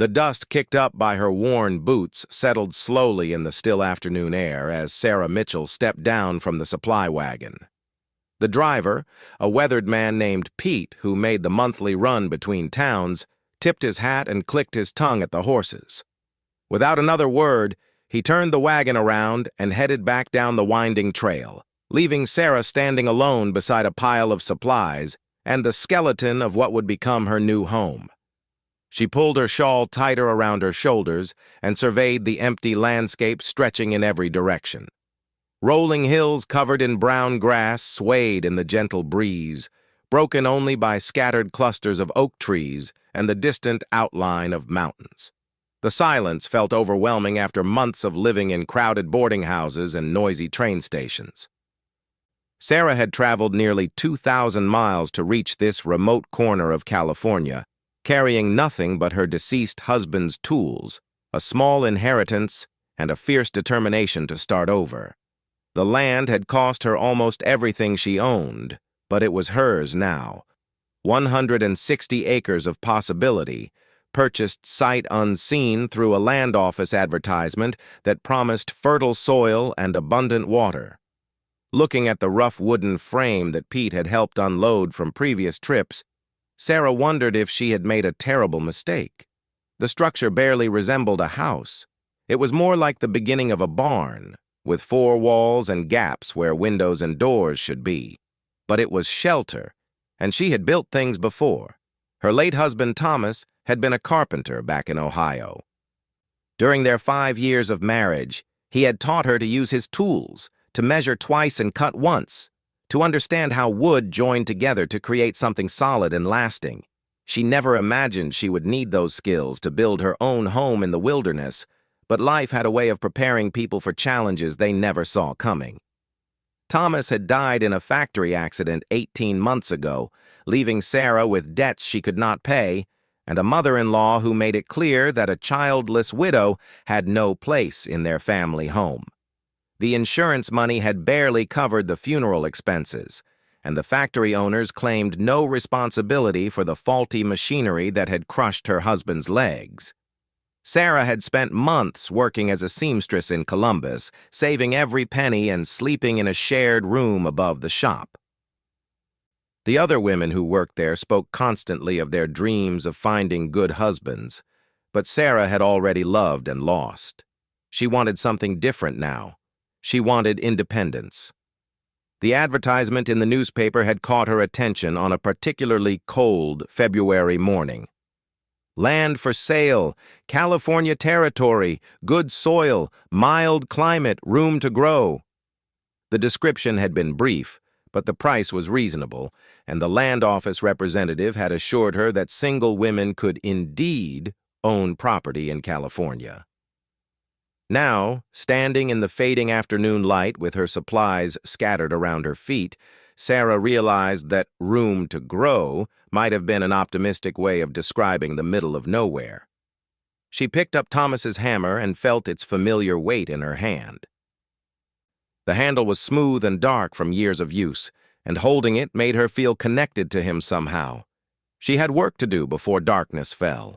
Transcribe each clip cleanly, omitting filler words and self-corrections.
The dust kicked up by her worn boots settled slowly in the still afternoon air as Sarah Mitchell stepped down from the supply wagon. The driver, a weathered man named Pete who made the monthly run between towns, tipped his hat and clicked his tongue at the horses. Without another word, he turned the wagon around and headed back down the winding trail, leaving Sarah standing alone beside a pile of supplies and the skeleton of what would become her new home. She pulled her shawl tighter around her shoulders and surveyed the empty landscape stretching in every direction. Rolling hills covered in brown grass swayed in the gentle breeze, broken only by scattered clusters of oak trees and the distant outline of mountains. The silence felt overwhelming after months of living in crowded boarding houses and noisy train stations. Sarah had traveled nearly 2,000 miles to reach this remote corner of California, carrying nothing but her deceased husband's tools, a small inheritance, and a fierce determination to start over. The land had cost her almost everything she owned, but it was hers now. 160 acres of possibility, purchased sight unseen through a land office advertisement that promised fertile soil and abundant water. Looking at the rough wooden frame that Pete had helped unload from previous trips, Sarah wondered if she had made a terrible mistake. The structure barely resembled a house. It was more like the beginning of a barn, with 4 walls and gaps where windows and doors should be. But it was shelter, and she had built things before. Her late husband, Thomas, had been a carpenter back in Ohio. During their 5 years of marriage, he had taught her to use his tools, to measure twice and cut once, to understand how wood joined together to create something solid and lasting. She never imagined she would need those skills to build her own home in the wilderness, but life had a way of preparing people for challenges they never saw coming. Thomas had died in a factory accident 18 months ago, leaving Sarah with debts she could not pay, and a mother-in-law who made it clear that a childless widow had no place in their family home. The insurance money had barely covered the funeral expenses, and the factory owners claimed no responsibility for the faulty machinery that had crushed her husband's legs. Sarah had spent months working as a seamstress in Columbus, saving every penny and sleeping in a shared room above the shop. The other women who worked there spoke constantly of their dreams of finding good husbands, but Sarah had already loved and lost. She wanted something different now. She wanted independence. The advertisement in the newspaper had caught her attention on a particularly cold February morning. Land for sale, California territory, good soil, mild climate, room to grow. The description had been brief, but the price was reasonable, and the land office representative had assured her that single women could indeed own property in California. Now, standing in the fading afternoon light with her supplies scattered around her feet, Sarah realized that room to grow might have been an optimistic way of describing the middle of nowhere. She picked up Thomas's hammer and felt its familiar weight in her hand. The handle was smooth and dark from years of use, and holding it made her feel connected to him somehow. She had work to do before darkness fell.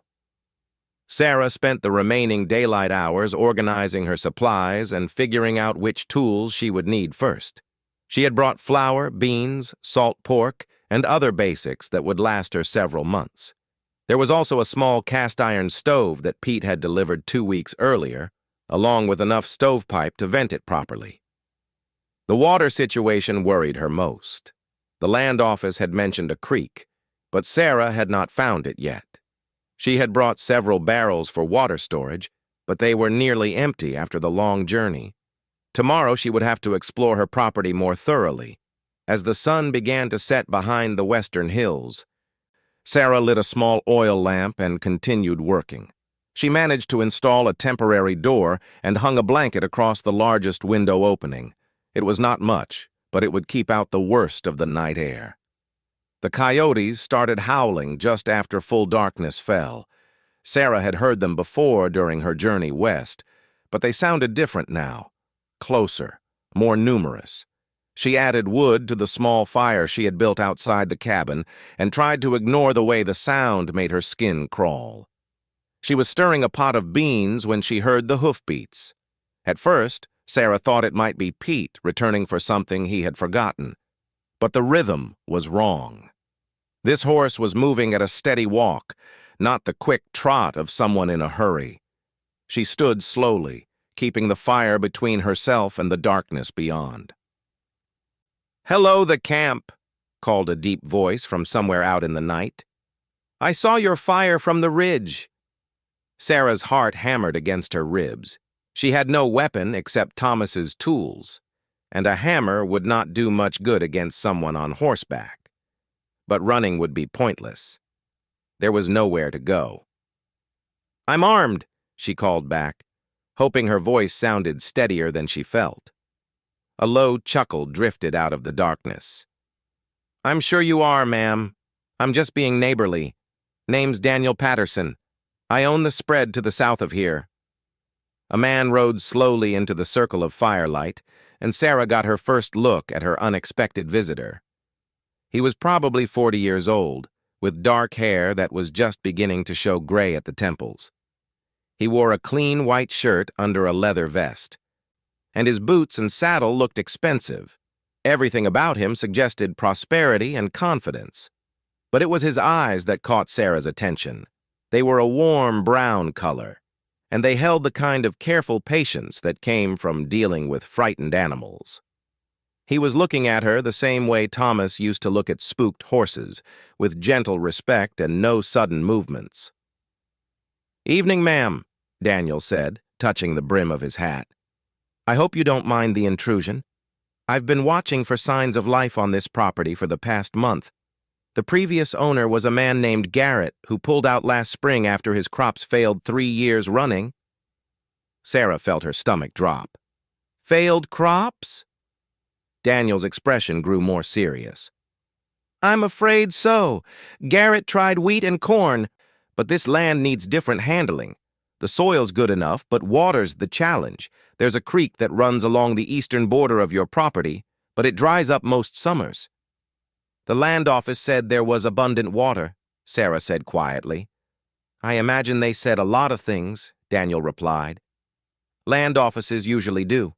Sarah spent the remaining daylight hours organizing her supplies and figuring out which tools she would need first. She had brought flour, beans, salt pork, and other basics that would last her several months. There was also a small cast-iron stove that Pete had delivered 2 weeks earlier, along with enough stovepipe to vent it properly. The water situation worried her most. The land office had mentioned a creek, but Sarah had not found it yet. She had brought several barrels for water storage, but they were nearly empty after the long journey. Tomorrow she would have to explore her property more thoroughly. As the sun began to set behind the western hills, Sarah lit a small oil lamp and continued working. She managed to install a temporary door and hung a blanket across the largest window opening. It was not much, but it would keep out the worst of the night air. The coyotes started howling just after full darkness fell. Sarah had heard them before during her journey west, but they sounded different now, closer, more numerous. She added wood to the small fire she had built outside the cabin and tried to ignore the way the sound made her skin crawl. She was stirring a pot of beans when she heard the hoofbeats. At first, Sarah thought it might be Pete returning for something he had forgotten. But the rhythm was wrong. This horse was moving at a steady walk, not the quick trot of someone in a hurry. She stood slowly, keeping the fire between herself and the darkness beyond. "Hello, the camp," called a deep voice from somewhere out in the night. "I saw your fire from the ridge." Sarah's heart hammered against her ribs. She had no weapon except Thomas's tools, and a hammer would not do much good against someone on horseback. But running would be pointless. There was nowhere to go. "I'm armed," she called back, hoping her voice sounded steadier than she felt. A low chuckle drifted out of the darkness. "I'm sure you are, ma'am. I'm just being neighborly. Name's Daniel Patterson. I own the spread to the south of here." A man rode slowly into the circle of firelight, and Sarah got her first look at her unexpected visitor. He was probably 40 years old, with dark hair that was just beginning to show gray at the temples. He wore a clean white shirt under a leather vest, and his boots and saddle looked expensive. Everything about him suggested prosperity and confidence. But it was his eyes that caught Sarah's attention. They were a warm brown color, and they held the kind of careful patience that came from dealing with frightened animals. He was looking at her the same way Thomas used to look at spooked horses, with gentle respect and no sudden movements. "Evening, ma'am," Daniel said, touching the brim of his hat. "I hope you don't mind the intrusion. I've been watching for signs of life on this property for the past month. The previous owner was a man named Garrett who pulled out last spring after his crops failed 3 years running." Sarah felt her stomach drop. "Failed crops?" Daniel's expression grew more serious. "I'm afraid so. Garrett tried wheat and corn, but this land needs different handling. The soil's good enough, but water's the challenge. There's a creek that runs along the eastern border of your property, but it dries up most summers." "The land office said there was abundant water," Sarah said quietly. "I imagine they said a lot of things," Daniel replied. "Land offices usually do."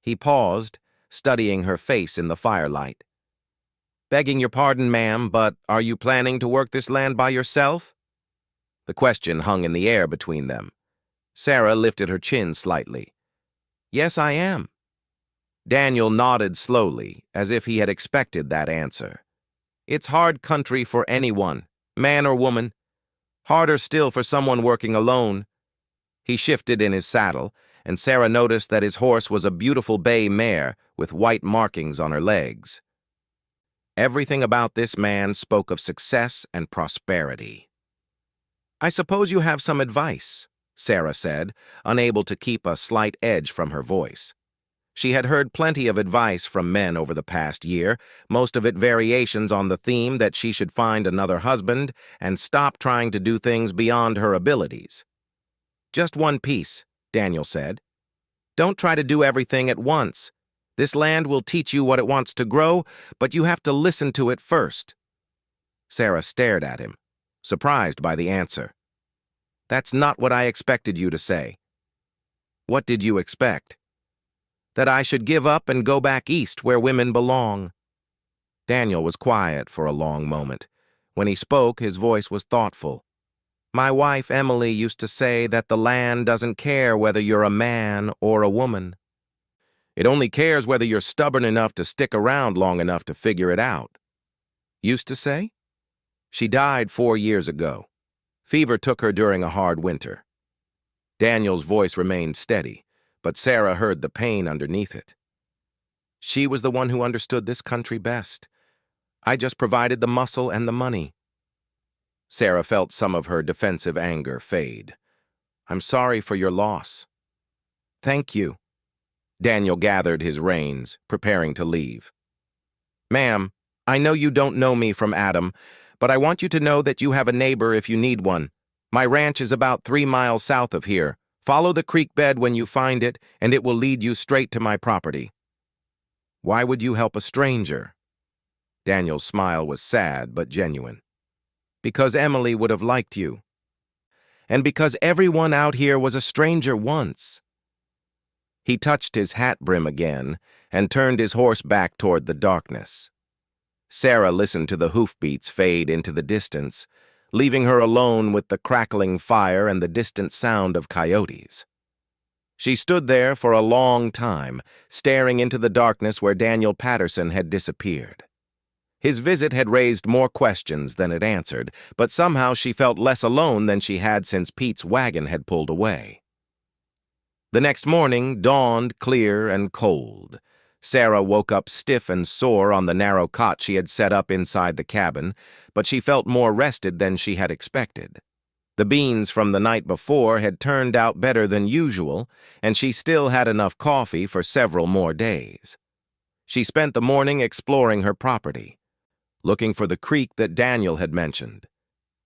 He paused, studying her face in the firelight. "Begging your pardon, ma'am, but are you planning to work this land by yourself?" The question hung in the air between them. Sarah lifted her chin slightly. "Yes, I am." Daniel nodded slowly, as if he had expected that answer. "It's hard country for anyone, man or woman. Harder still for someone working alone." He shifted in his saddle, and Sarah noticed that his horse was a beautiful bay mare with white markings on her legs. Everything about this man spoke of success and prosperity. "I suppose you have some advice," Sarah said, unable to keep a slight edge from her voice. She had heard plenty of advice from men over the past year, most of it variations on the theme that she should find another husband and stop trying to do things beyond her abilities. "Just one piece," Daniel said. "Don't try to do everything at once. This land will teach you what it wants to grow, but you have to listen to it first." Sarah stared at him, surprised by the answer. "That's not what I expected you to say." "What did you expect?" "That I should give up and go back east where women belong." Daniel was quiet for a long moment. When he spoke, his voice was thoughtful. "My wife Emily used to say that the land doesn't care whether you're a man or a woman. It only cares whether you're stubborn enough to stick around long enough to figure it out." "Used to say?" "She died 4 years ago. Fever took her during a hard winter." Daniel's voice remained steady, but Sarah heard the pain underneath it. "She was the one who understood this country best. I just provided the muscle and the money." Sarah felt some of her defensive anger fade. "I'm sorry for your loss." "Thank you." Daniel gathered his reins, preparing to leave. "Ma'am, I know you don't know me from Adam, but I want you to know that you have a neighbor if you need one. My ranch is about 3 miles south of here. Follow the creek bed when you find it, and it will lead you straight to my property." "Why would you help a stranger?" Daniel's smile was sad but genuine. "Because Emily would have liked you." and because everyone out here was a stranger once. He touched his hat brim again and turned his horse back toward the darkness. Sarah listened to the hoofbeats fade into the distance, leaving her alone with the crackling fire and the distant sound of coyotes. She stood there for a long time, staring into the darkness where Daniel Patterson had disappeared. His visit had raised more questions than it answered, but somehow she felt less alone than she had since Pete's wagon had pulled away. The next morning dawned clear and cold. Sarah woke up stiff and sore on the narrow cot she had set up inside the cabin, but she felt more rested than she had expected. The beans from the night before had turned out better than usual, and she still had enough coffee for several more days. She spent the morning exploring her property, looking for the creek that Daniel had mentioned.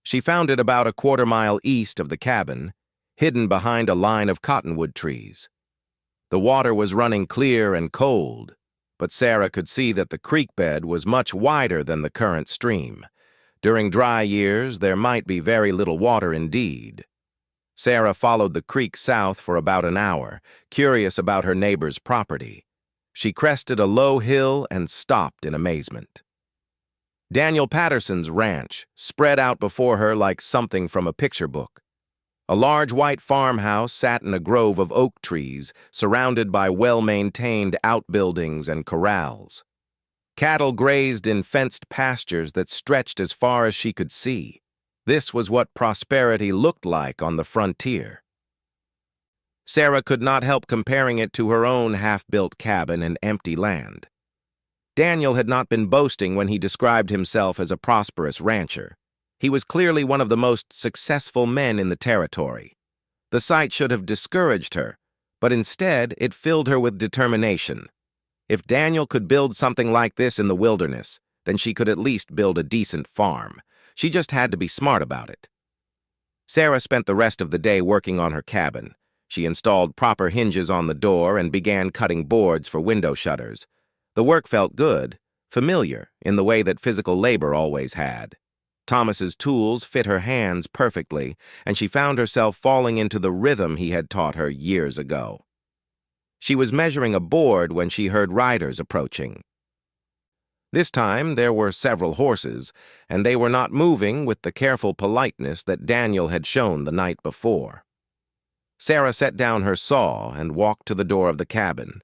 She found it about a quarter-mile east of the cabin, hidden behind a line of cottonwood trees. The water was running clear and cold, but Sarah could see that the creek bed was much wider than the current stream. During dry years, there might be very little water indeed. Sarah followed the creek south for about an hour, curious about her neighbor's property. She crested a low hill and stopped in amazement. Daniel Patterson's ranch spread out before her like something from a picture book. A large white farmhouse sat in a grove of oak trees, surrounded by well-maintained outbuildings and corrals. Cattle grazed in fenced pastures that stretched as far as she could see. This was what prosperity looked like on the frontier. Sarah could not help comparing it to her own half-built cabin and empty land. Daniel had not been boasting when he described himself as a prosperous rancher. He was clearly one of the most successful men in the territory. The sight should have discouraged her, but instead it filled her with determination. If Daniel could build something like this in the wilderness, then she could at least build a decent farm. She just had to be smart about it. Sarah spent the rest of the day working on her cabin. She installed proper hinges on the door and began cutting boards for window shutters. The work felt good, familiar in the way that physical labor always had. Thomas's tools fit her hands perfectly, and she found herself falling into the rhythm he had taught her years ago. She was measuring a board when she heard riders approaching. This time there were several horses, and they were not moving with the careful politeness that Daniel had shown the night before. Sarah set down her saw and walked to the door of the cabin.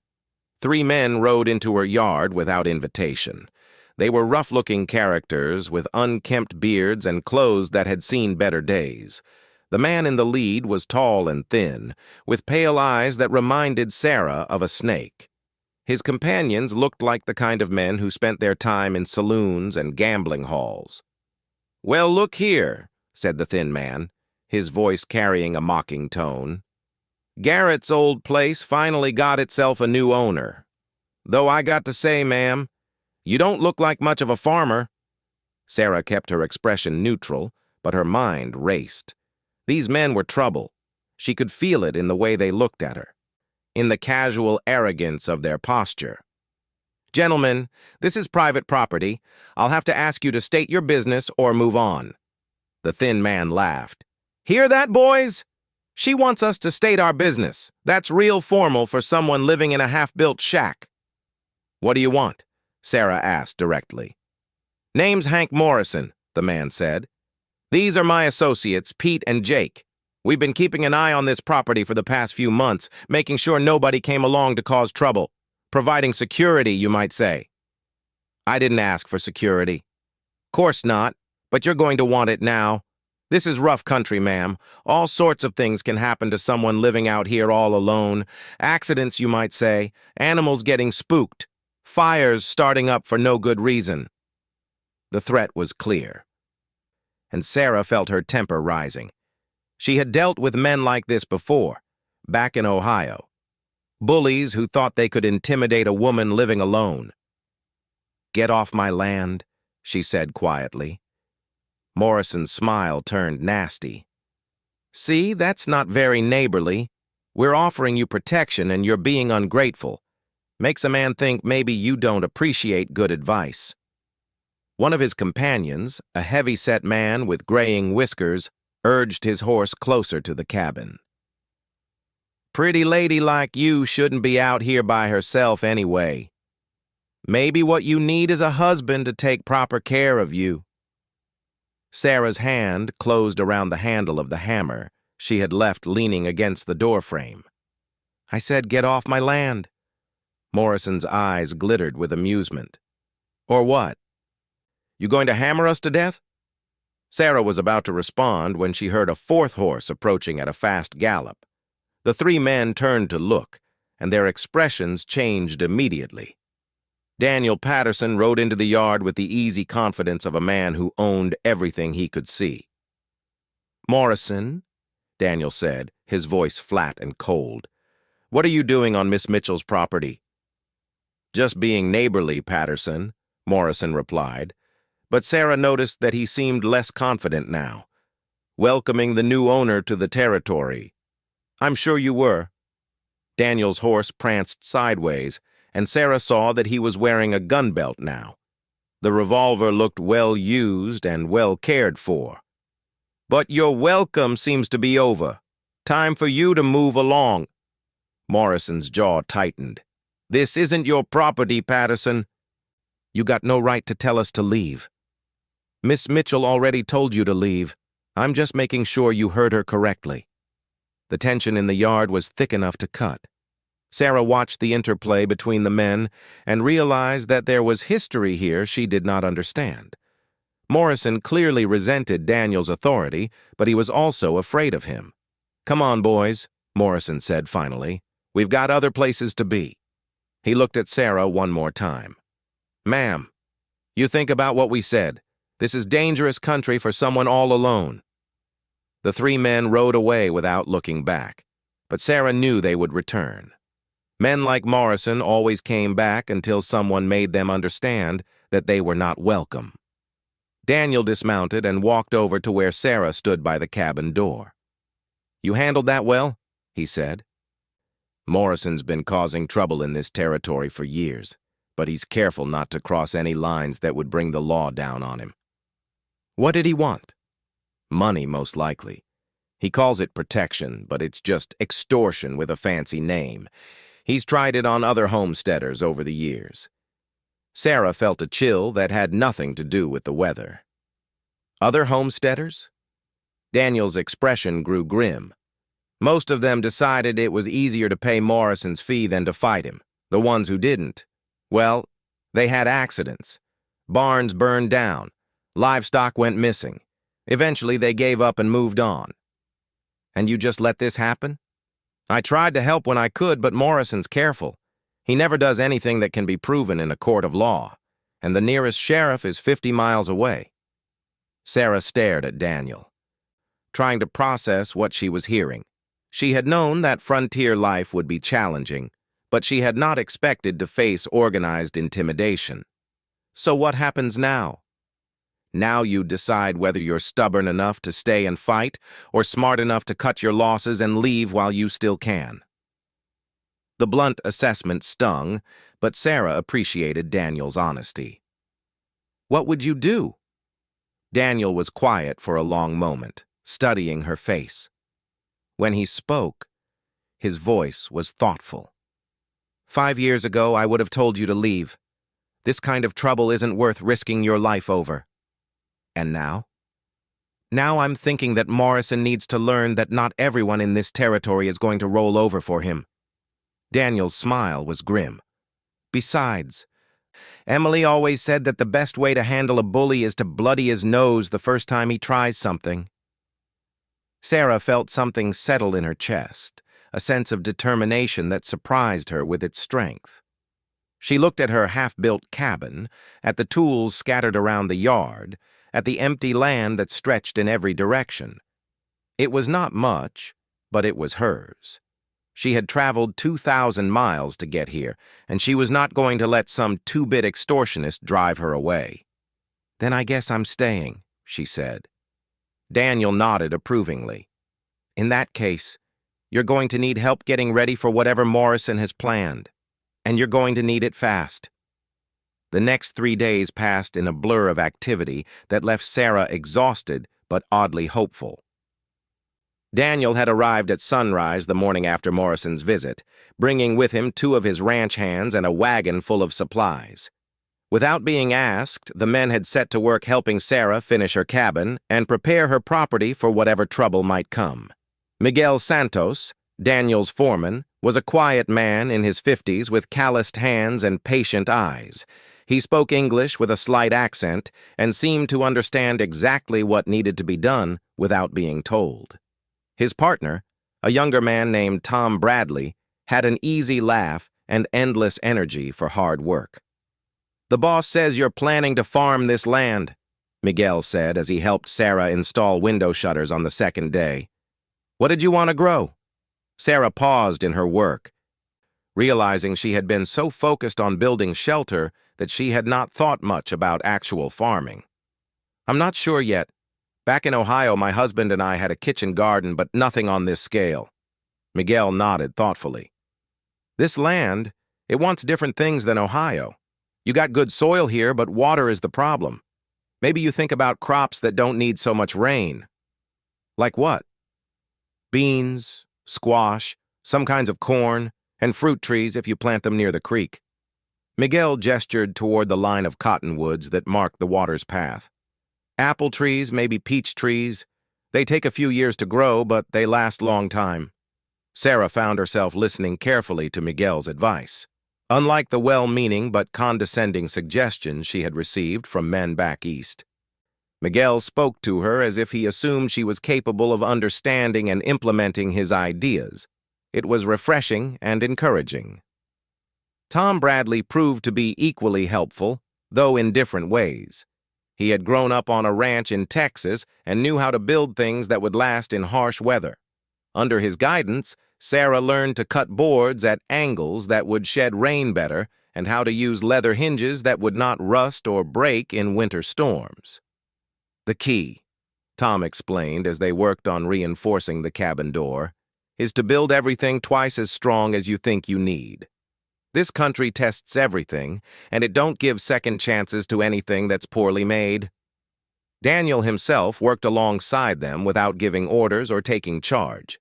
3 men rode into her yard without invitation. They were rough-looking characters with unkempt beards and clothes that had seen better days. The man in the lead was tall and thin, with pale eyes that reminded Sarah of a snake. His companions looked like the kind of men who spent their time in saloons and gambling halls. "Well, look here," said the thin man, his voice carrying a mocking tone. "Garrett's old place finally got itself a new owner. Though I got to say, ma'am, you don't look like much of a farmer." Sarah kept her expression neutral, but her mind raced. These men were trouble. She could feel it in the way they looked at her, in the casual arrogance of their posture. "Gentlemen, this is private property. I'll have to ask you to state your business or move on." The thin man laughed. "Hear that, boys? She wants us to state our business. That's real formal for someone living in a half-built shack." "What do you want?" Sarah asked directly. "Name's Hank Morrison," the man said. "These are my associates, Pete and Jake. We've been keeping an eye on this property for the past few months, making sure nobody came along to cause trouble. Providing security, you might say." "I didn't ask for security." "Course not, but you're going to want it now. This is rough country, ma'am. All sorts of things can happen to someone living out here all alone. Accidents, you might say. Animals getting spooked. Fires starting up for no good reason." The threat was clear, and Sarah felt her temper rising. She had dealt with men like this before, back in Ohio. Bullies who thought they could intimidate a woman living alone. "Get off my land," she said quietly. Morrison's smile turned nasty. "See, that's not very neighborly. We're offering you protection and you're being ungrateful. Makes a man think maybe you don't appreciate good advice." One of his companions, a heavy-set man with graying whiskers, urged his horse closer to the cabin. Pretty lady like you shouldn't be out here by herself anyway. Maybe what you need is a husband to take proper care of you. Sarah's hand closed around the handle of the hammer she had left leaning against the doorframe. I said, get off my land. Morrison's eyes glittered with amusement. Or what? You going to hammer us to death? Sarah was about to respond when she heard a fourth horse approaching at a fast gallop. The three men turned to look, and their expressions changed immediately. Daniel Patterson rode into the yard with the easy confidence of a man who owned everything he could see. Morrison, Daniel said, his voice flat and cold. What are you doing on Miss Mitchell's property? Just being neighborly, Patterson, Morrison replied, but Sarah noticed that he seemed less confident now. Welcoming the new owner to the territory. I'm sure you were. Daniel's horse pranced sideways, and Sarah saw that he was wearing a gun belt now. The revolver looked well used and well cared for. But your welcome seems to be over. Time for you to move along. Morrison's jaw tightened. This isn't your property, Patterson. You got no right to tell us to leave. Miss Mitchell already told you to leave. I'm just making sure you heard her correctly. The tension in the yard was thick enough to cut. Sarah watched the interplay between the men and realized that there was history here she did not understand. Morrison clearly resented Daniel's authority, but he was also afraid of him. Come on, boys, Morrison said finally. We've got other places to be. He looked at Sarah one more time. Ma'am, you think about what we said. This is dangerous country for someone all alone. The three men rode away without looking back, but Sarah knew they would return. Men like Morrison always came back until someone made them understand that they were not welcome. Daniel dismounted and walked over to where Sarah stood by the cabin door. You handled that well, he said. Morrison's been causing trouble in this territory for years, but he's careful not to cross any lines that would bring the law down on him. What did he want? Money, most likely. He calls it protection, but it's just extortion with a fancy name. He's tried it on other homesteaders over the years. Sarah felt a chill that had nothing to do with the weather. Other homesteaders? Daniel's expression grew grim. Most of them decided it was easier to pay Morrison's fee than to fight him. The ones who didn't, well, they had accidents. Barns burned down. Livestock went missing. Eventually, they gave up and moved on. And you just let this happen? I tried to help when I could, but Morrison's careful. He never does anything that can be proven in a court of law, and the nearest sheriff is 50 miles away. Sarah stared at Daniel, trying to process what she was hearing. She had known that frontier life would be challenging, but she had not expected to face organized intimidation. So what happens now? Now you decide whether you're stubborn enough to stay and fight or smart enough to cut your losses and leave while you still can. The blunt assessment stung, but Sarah appreciated Daniel's honesty. What would you do? Daniel was quiet for a long moment, studying her face. When he spoke, his voice was thoughtful. 5 years ago, I would have told you to leave. This kind of trouble isn't worth risking your life over. And now? Now I'm thinking that Morrison needs to learn that not everyone in this territory is going to roll over for him. Daniel's smile was grim. Besides, Emily always said that the best way to handle a bully is to bloody his nose the first time he tries something. Sarah felt something settle in her chest, a sense of determination that surprised her with its strength. She looked at her half-built cabin, at the tools scattered around the yard, at the empty land that stretched in every direction. It was not much, but it was hers. She had traveled 2,000 miles to get here, and she was not going to let some two-bit extortionist drive her away. Then I guess I'm staying, she said. Daniel nodded approvingly. In that case, you're going to need help getting ready for whatever Morrison has planned, and you're going to need it fast. The next 3 days passed in a blur of activity that left Sarah exhausted but oddly hopeful. Daniel had arrived at sunrise the morning after Morrison's visit, bringing with him 2 of his ranch hands and a wagon full of supplies. Without being asked, the men had set to work helping Sarah finish her cabin and prepare her property for whatever trouble might come. Miguel Santos, Daniel's foreman, was a quiet man in his 50s with calloused hands and patient eyes. He spoke English with a slight accent and seemed to understand exactly what needed to be done without being told. His partner, a younger man named Tom Bradley, had an easy laugh and endless energy for hard work. "The boss says you're planning to farm this land," Miguel said as he helped Sarah install window shutters on the second day. "What did you want to grow?" Sarah paused in her work, realizing she had been so focused on building shelter that she had not thought much about actual farming. "I'm not sure yet. Back in Ohio, my husband and I had a kitchen garden, but nothing on this scale." Miguel nodded thoughtfully. "This land, it wants different things than Ohio. You got good soil here, but water is the problem. Maybe you think about crops that don't need so much rain." "Like what?" "Beans, squash, some kinds of corn, and fruit trees if you plant them near the creek." Miguel gestured toward the line of cottonwoods that marked the water's path. "Apple trees, maybe peach trees. They take a few years to grow, but they last long time." Sarah found herself listening carefully to Miguel's advice. Unlike the well-meaning but condescending suggestions she had received from men back east, Miguel spoke to her as if he assumed she was capable of understanding and implementing his ideas. It was refreshing and encouraging. Tom Bradley proved to be equally helpful, though in different ways. He had grown up on a ranch in Texas and knew how to build things that would last in harsh weather. Under his guidance, Sarah learned to cut boards at angles that would shed rain better and how to use leather hinges that would not rust or break in winter storms. "The key," Tom explained as they worked on reinforcing the cabin door, "is to build everything twice as strong as you think you need. This country tests everything, and it don't give second chances to anything that's poorly made." Daniel himself worked alongside them without giving orders or taking charge.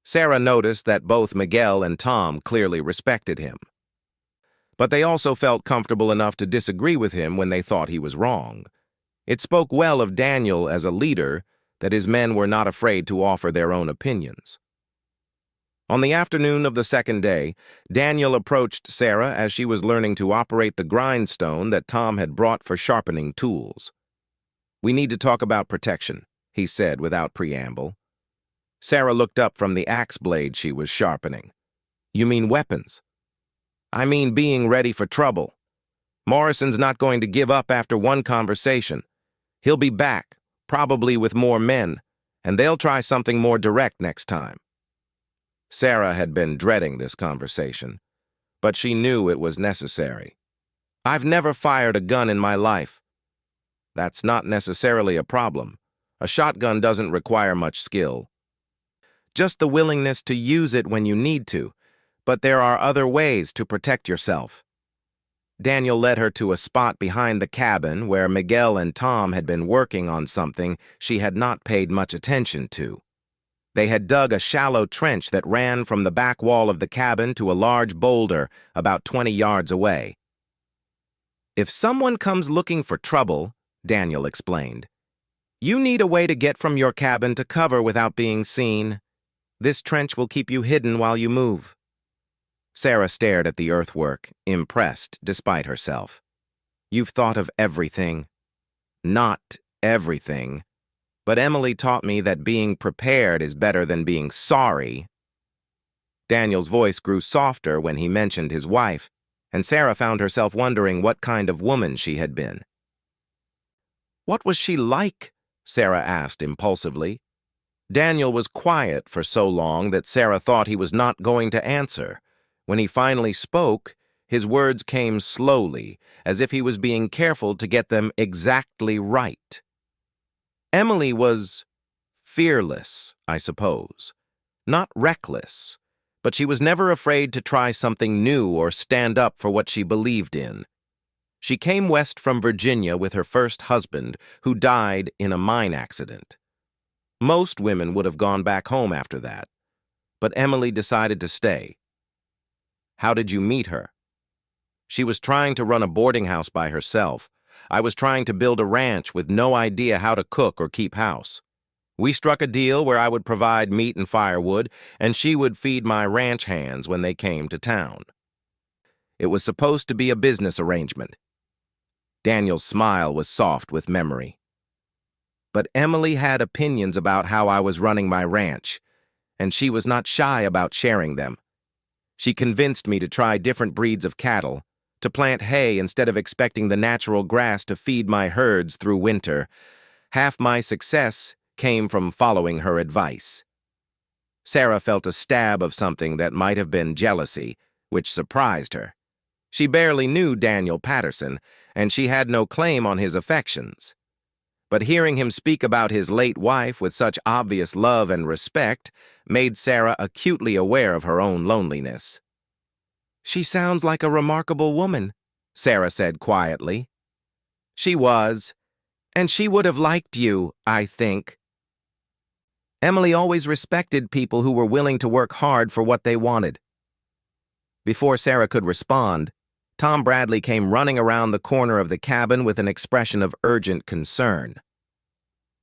Sarah noticed that both Miguel and Tom clearly respected him. But they also felt comfortable enough to disagree with him when they thought he was wrong. It spoke well of Daniel as a leader that his men were not afraid to offer their own opinions. On the afternoon of the second day, Daniel approached Sarah as she was learning to operate the grindstone that Tom had brought for sharpening tools. "We need to talk about protection," he said without preamble. Sarah looked up from the axe blade she was sharpening. "You mean weapons?" "I mean being ready for trouble. Morrison's not going to give up after one conversation. He'll be back, probably with more men, and they'll try something more direct next time." Sarah had been dreading this conversation, but she knew it was necessary. "I've never fired a gun in my life." "That's not necessarily a problem. A shotgun doesn't require much skill. Just the willingness to use it when you need to, but there are other ways to protect yourself." Daniel led her to a spot behind the cabin where Miguel and Tom had been working on something she had not paid much attention to. They had dug a shallow trench that ran from the back wall of the cabin to a large boulder about 20 yards away. "If someone comes looking for trouble," Daniel explained, "you need a way to get from your cabin to cover without being seen. This trench will keep you hidden while you move." Sarah stared at the earthwork, impressed despite herself. "You've thought of everything." "Not everything. But Emily taught me that being prepared is better than being sorry." Daniel's voice grew softer when he mentioned his wife, and Sarah found herself wondering what kind of woman she had been. "What was she like?" Sarah asked impulsively. Daniel was quiet for so long that Sarah thought he was not going to answer. When he finally spoke, his words came slowly, as if he was being careful to get them exactly right. "Emily was fearless, I suppose. Not reckless, but she was never afraid to try something new or stand up for what she believed in. She came west from Virginia with her first husband, who died in a mine accident. Most women would have gone back home after that, but Emily decided to stay. How did you meet her? She was trying to run a boarding house by herself. I was trying to build a ranch with no idea how to cook or keep house. We struck a deal where I would provide meat and firewood, and she would feed my ranch hands when they came to town. It was supposed to be a business arrangement. Daniel's smile was soft with memory. But Emily had opinions about how I was running my ranch, and she was not shy about sharing them. She convinced me to try different breeds of cattle, to plant hay instead of expecting the natural grass to feed my herds through winter. Half my success came from following her advice. Sarah felt a stab of something that might have been jealousy, which surprised her. She barely knew Daniel Patterson, and she had no claim on his affections. But hearing him speak about his late wife with such obvious love and respect made Sarah acutely aware of her own loneliness. "She sounds like a remarkable woman," Sarah said quietly. "She was, and she would have liked you, I think." Emily always respected people who were willing to work hard for what they wanted. Before Sarah could respond, Tom Bradley came running around the corner of the cabin with an expression of urgent concern.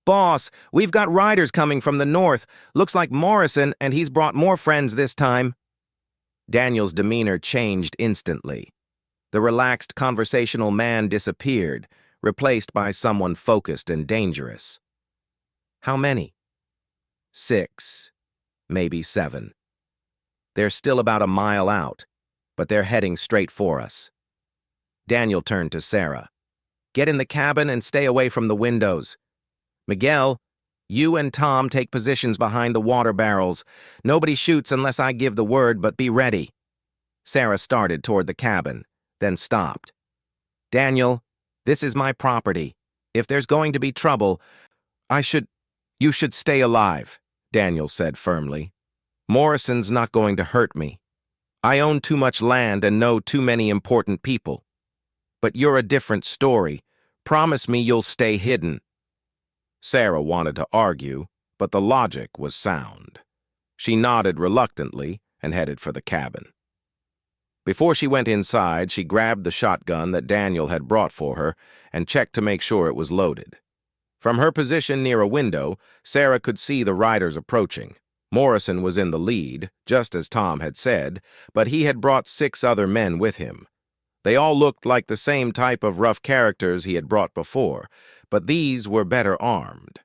"Boss, we've got riders coming from the north. Looks like Morrison, and he's brought more friends this time." Daniel's demeanor changed instantly. The relaxed, conversational man disappeared, replaced by someone focused and dangerous. "How many?" "6, maybe 7. They're still about a mile out, but they're heading straight for us." Daniel turned to Sarah. "Get in the cabin and stay away from the windows. Miguel, you and Tom take positions behind the water barrels. Nobody shoots unless I give the word, but be ready." Sarah started toward the cabin, then stopped. "Daniel, this is my property. If there's going to be trouble, you should stay alive," Daniel said firmly. "Morrison's not going to hurt me. I own too much land and know too many important people. But you're a different story. Promise me you'll stay hidden." Sarah wanted to argue, but the logic was sound. She nodded reluctantly and headed for the cabin. Before she went inside, she grabbed the shotgun that Daniel had brought for her and checked to make sure it was loaded. From her position near a window, Sarah could see the riders approaching. Morrison was in the lead, just as Tom had said, but he had brought 6 other men with him. They all looked like the same type of rough characters he had brought before, but these were better armed.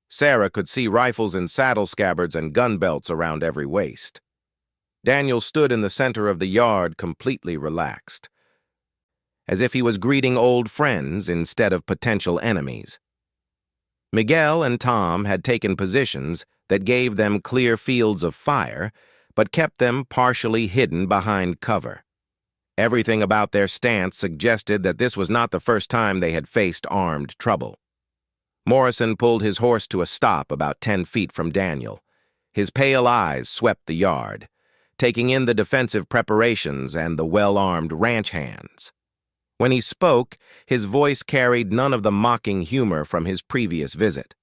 Sarah could see rifles in saddle scabbards and gun belts around every waist. Daniel stood in the center of the yard, completely relaxed, as if he was greeting old friends instead of potential enemies. Miguel and Tom had taken positions that gave them clear fields of fire, but kept them partially hidden behind cover. Everything about their stance suggested that this was not the first time they had faced armed trouble. Morrison pulled his horse to a stop about 10 feet from Daniel. His pale eyes swept the yard, taking in the defensive preparations and the well-armed ranch hands. When he spoke, his voice carried none of the mocking humor from his previous visit.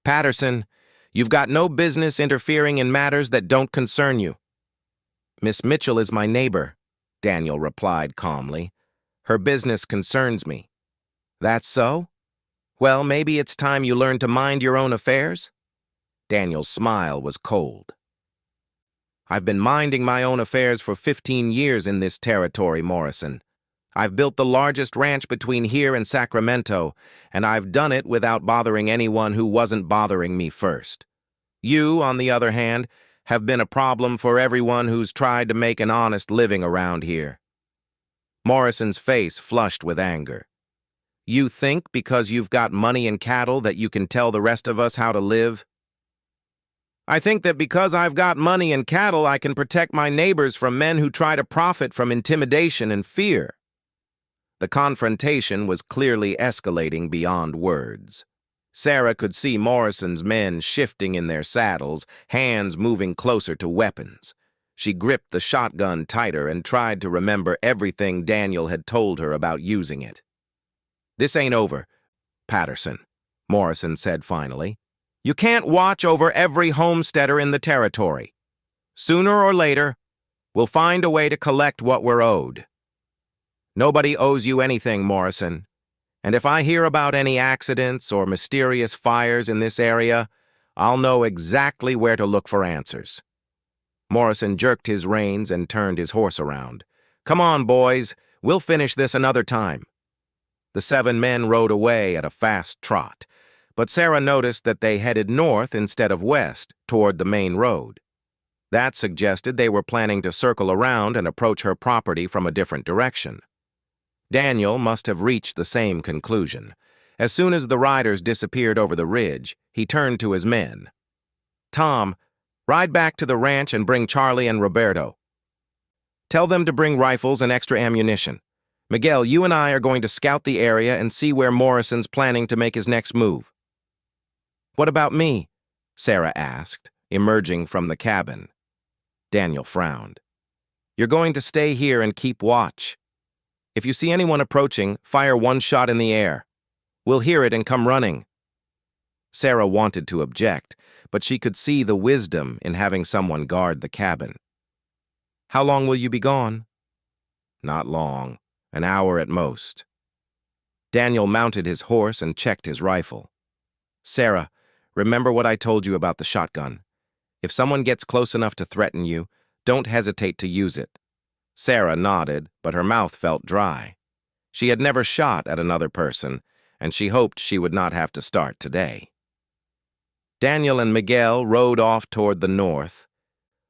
"Patterson, you've got no business interfering in matters that don't concern you." "Miss Mitchell is my neighbor," Daniel replied calmly. "Her business concerns me." "That's so? Well, maybe it's time you learned to mind your own affairs?" Daniel's smile was cold. "I've been minding my own affairs for 15 years in this territory, Morrison. I've built the largest ranch between here and Sacramento, and I've done it without bothering anyone who wasn't bothering me first. You, on the other hand, have been a problem for everyone who's tried to make an honest living around here." Morrison's face flushed with anger. "You think because you've got money and cattle that you can tell the rest of us how to live?" "I think that because I've got money and cattle, I can protect my neighbors from men who try to profit from intimidation and fear." The confrontation was clearly escalating beyond words. Sarah could see Morrison's men shifting in their saddles, hands moving closer to weapons. She gripped the shotgun tighter and tried to remember everything Daniel had told her about using it. "This ain't over, Patterson," Morrison said finally. You can't watch over every homesteader in the territory. Sooner or later, we'll find a way to collect what we're owed. Nobody owes you anything, Morrison. And if I hear about any accidents or mysterious fires in this area, I'll know exactly where to look for answers. Morrison jerked his reins and turned his horse around. Come on, boys. We'll finish this another time. The 7 men rode away at a fast trot, but Sarah noticed that they headed north instead of west, toward the main road. That suggested they were planning to circle around and approach her property from a different direction. Daniel must have reached the same conclusion. As soon as the riders disappeared over the ridge, he turned to his men. Tom, ride back to the ranch and bring Charlie and Roberto. Tell them to bring rifles and extra ammunition. Miguel, you and I are going to scout the area and see where Morrison's planning to make his next move. What about me? Sarah asked, emerging from the cabin. Daniel frowned. You're going to stay here and keep watch. If you see anyone approaching, fire 1 shot in the air. We'll hear it and come running. Sarah wanted to object, but she could see the wisdom in having someone guard the cabin. How long will you be gone? Not long. An hour at most. Daniel mounted his horse and checked his rifle. Sarah, remember what I told you about the shotgun. If someone gets close enough to threaten you, don't hesitate to use it. Sarah nodded, but her mouth felt dry. She had never shot at another person, and she hoped she would not have to start today. Daniel and Miguel rode off toward the north,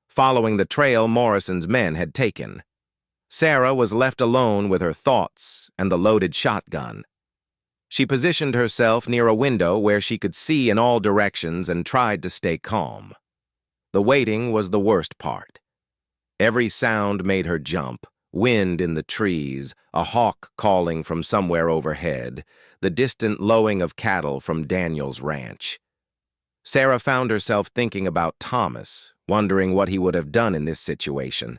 following the trail Morrison's men had taken. Sarah was left alone with her thoughts and the loaded shotgun. She positioned herself near a window where she could see in all directions and tried to stay calm. The waiting was the worst part. Every sound made her jump. Wind in the trees, a hawk calling from somewhere overhead, the distant lowing of cattle from Daniel's ranch. Sarah found herself thinking about Thomas, wondering what he would have done in this situation.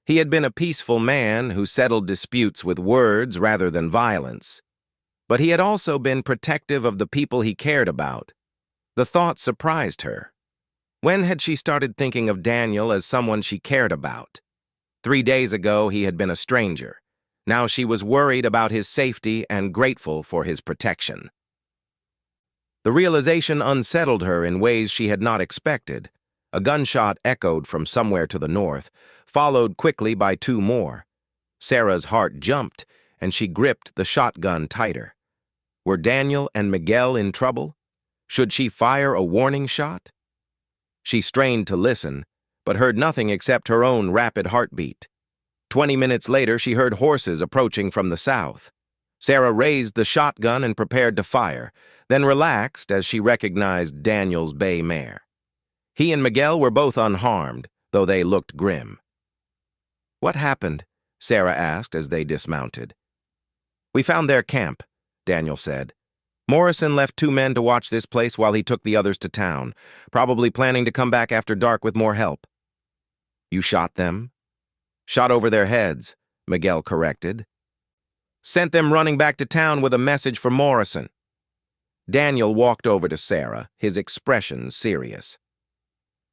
He had been a peaceful man who settled disputes with words rather than violence. But he had also been protective of the people he cared about. The thought surprised her. When had she started thinking of Daniel as someone she cared about? 3 days ago, he had been a stranger. Now she was worried about his safety and grateful for his protection. The realization unsettled her in ways she had not expected. A gunshot echoed from somewhere to the north, followed quickly by 2 more. Sarah's heart jumped, and she gripped the shotgun tighter. Were Daniel and Miguel in trouble? Should she fire a warning shot? She strained to listen, but heard nothing except her own rapid heartbeat. 20 minutes later, she heard horses approaching from the south. Sarah raised the shotgun and prepared to fire, then relaxed as she recognized Daniel's bay mare. He and Miguel were both unharmed, though they looked grim. What happened? Sarah asked as they dismounted. We found their camp, Daniel said. Morrison left 2 men to watch this place while he took the others to town, probably planning to come back after dark with more help. You shot them? Shot over their heads, Miguel corrected. Sent them running back to town with a message for Morrison. Daniel walked over to Sarah, his expression serious.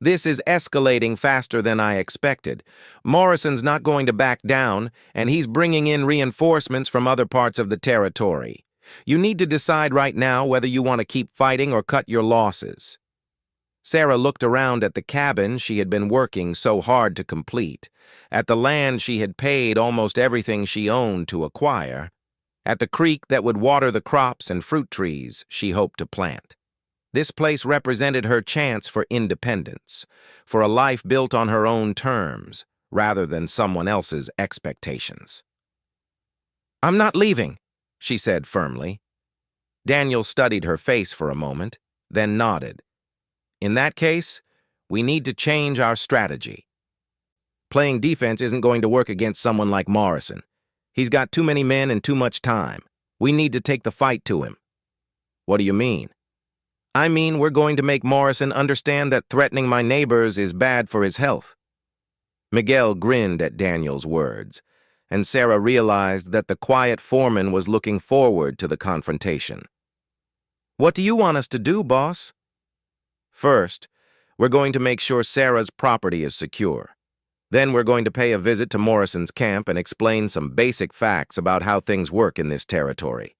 This is escalating faster than I expected. Morrison's not going to back down, and he's bringing in reinforcements from other parts of the territory. You need to decide right now whether you want to keep fighting or cut your losses. Sarah looked around at the cabin she had been working so hard to complete, at the land she had paid almost everything she owned to acquire, at the creek that would water the crops and fruit trees she hoped to plant. This place represented her chance for independence, for a life built on her own terms, rather than someone else's expectations. I'm not leaving, she said firmly. Daniel studied her face for a moment, then nodded. In that case, we need to change our strategy. Playing defense isn't going to work against someone like Morrison. He's got too many men and too much time. We need to take the fight to him. What do you mean? I mean, we're going to make Morrison understand that threatening my neighbors is bad for his health. Miguel grinned at Daniel's words, and Sarah realized that the quiet foreman was looking forward to the confrontation. What do you want us to do, boss? First, we're going to make sure Sarah's property is secure. Then we're going to pay a visit to Morrison's camp and explain some basic facts about how things work in this territory.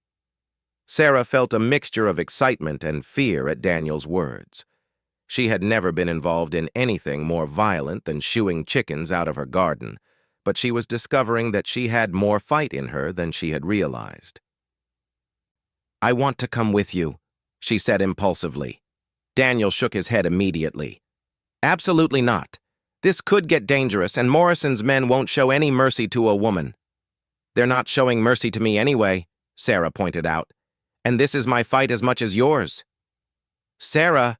Sarah felt a mixture of excitement and fear at Daniel's words. She had never been involved in anything more violent than shooing chickens out of her garden, but she was discovering that she had more fight in her than she had realized. "I want to come with you," she said impulsively. Daniel shook his head immediately. "Absolutely not. This could get dangerous, and Morrison's men won't show any mercy to a woman." "They're not showing mercy to me anyway," Sarah pointed out. "And this is my fight as much as yours." "Sarah—"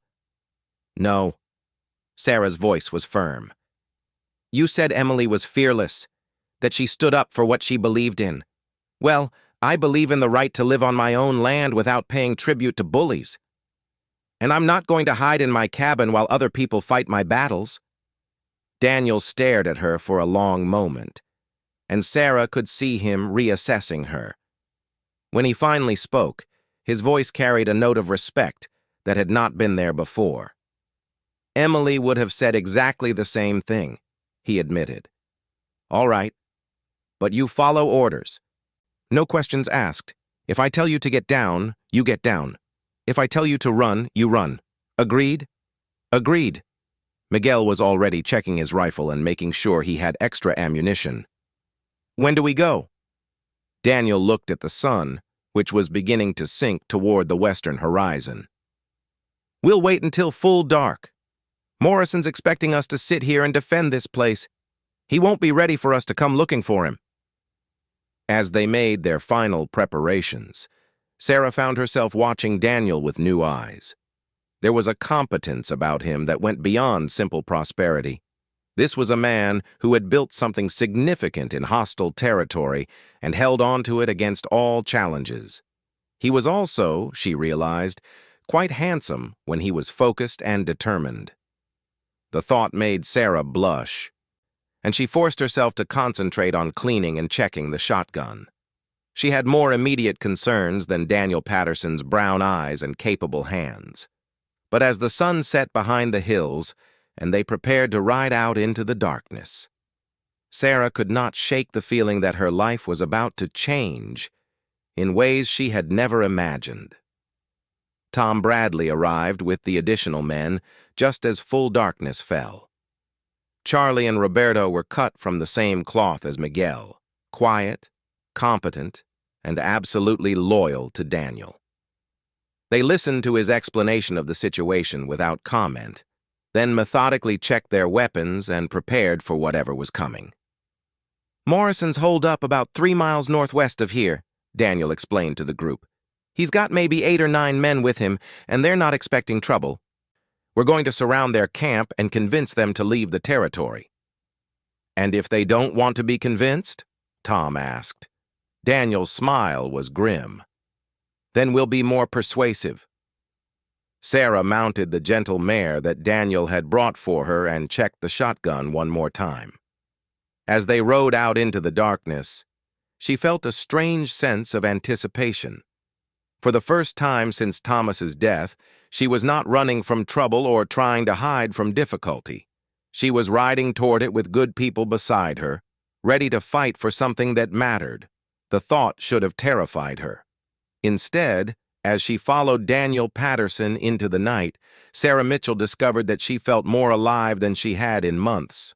"No." Sarah's voice was firm. "You said Emily was fearless, that she stood up for what she believed in. Well, I believe in the right to live on my own land without paying tribute to bullies. And I'm not going to hide in my cabin while other people fight my battles." Daniel stared at her for a long moment, and Sarah could see him reassessing her. When he finally spoke, his voice carried a note of respect that had not been there before. "Emily would have said exactly the same thing," he admitted. "All right, but you follow orders. No questions asked. If I tell you to get down, you get down. If I tell you to run, you run. Agreed?" "Agreed." Miguel was already checking his rifle and making sure he had extra ammunition. "When do we go?" Daniel looked at the sun, which was beginning to sink toward the western horizon. "We'll wait until full dark. Morrison's expecting us to sit here and defend this place. He won't be ready for us to come looking for him." As they made their final preparations, Sarah found herself watching Daniel with new eyes. There was a competence about him that went beyond simple prosperity. This was a man who had built something significant in hostile territory and held on to it against all challenges. He was also, she realized, quite handsome when he was focused and determined. The thought made Sarah blush, and she forced herself to concentrate on cleaning and checking the shotgun. She had more immediate concerns than Daniel Patterson's brown eyes and capable hands. But as the sun set behind the hills and they prepared to ride out into the darkness, Sarah could not shake the feeling that her life was about to change in ways she had never imagined. Tom Bradley arrived with the additional men just as full darkness fell. Charlie and Roberto were cut from the same cloth as Miguel, quiet, competent, and absolutely loyal to Daniel. They listened to his explanation of the situation without comment, then methodically checked their weapons and prepared for whatever was coming. "Morrison's holed up about 3 miles northwest of here," Daniel explained to the group. "He's got maybe 8 or 9 men with him, and they're not expecting trouble. We're going to surround their camp and convince them to leave the territory." "And if they don't want to be convinced?" Tom asked. Daniel's smile was grim. "Then we'll be more persuasive." Sarah mounted the gentle mare that Daniel had brought for her and checked the shotgun one more time. As they rode out into the darkness, she felt a strange sense of anticipation. For the first time since Thomas's death, she was not running from trouble or trying to hide from difficulty. She was riding toward it with good people beside her, ready to fight for something that mattered. The thought should have terrified her. Instead, as she followed Daniel Patterson into the night, Sarah Mitchell discovered that she felt more alive than she had in months.